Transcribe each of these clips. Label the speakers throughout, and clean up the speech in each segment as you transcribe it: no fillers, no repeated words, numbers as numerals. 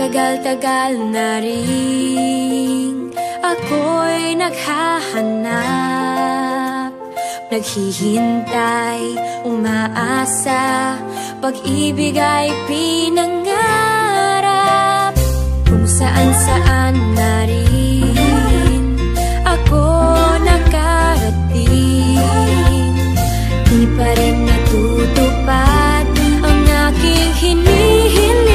Speaker 1: Matagal-tagal na rin ako'y naghahanap, naghihintay, umaasa, pag-ibig ay pinangarap. Kung saan-saan na rin ako nakarating, di pa rin natutupad ang aking hinihiling.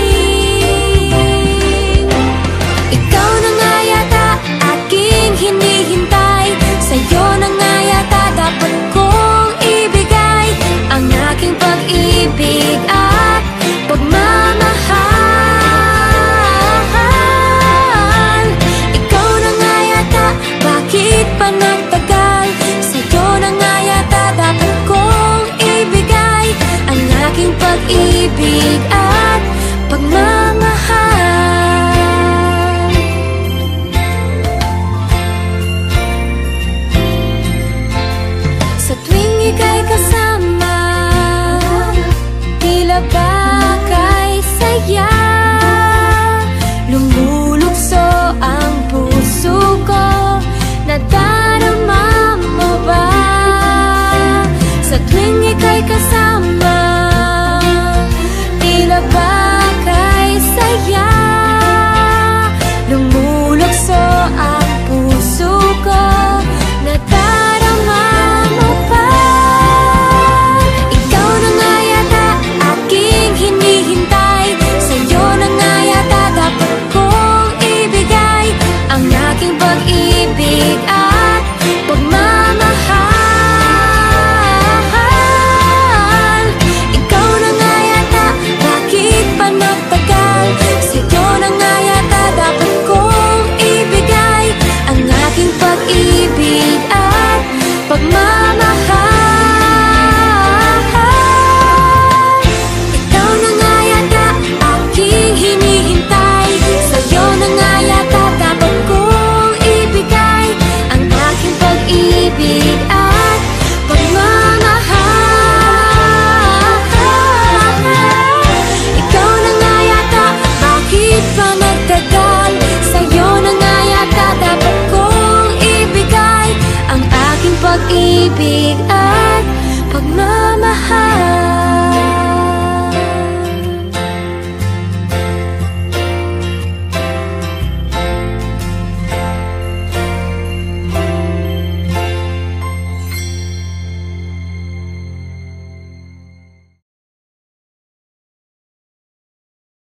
Speaker 1: Ikaw na nga yata aking hinihintay, sa'yo na nga yata dapat kong ibigay ang aking pag-ibig at pagmamahal. Ikaw na nga yata, bakit pa nagtagal? Sa'yo na nga yata dapat kong ibigay ang aking pag-ibig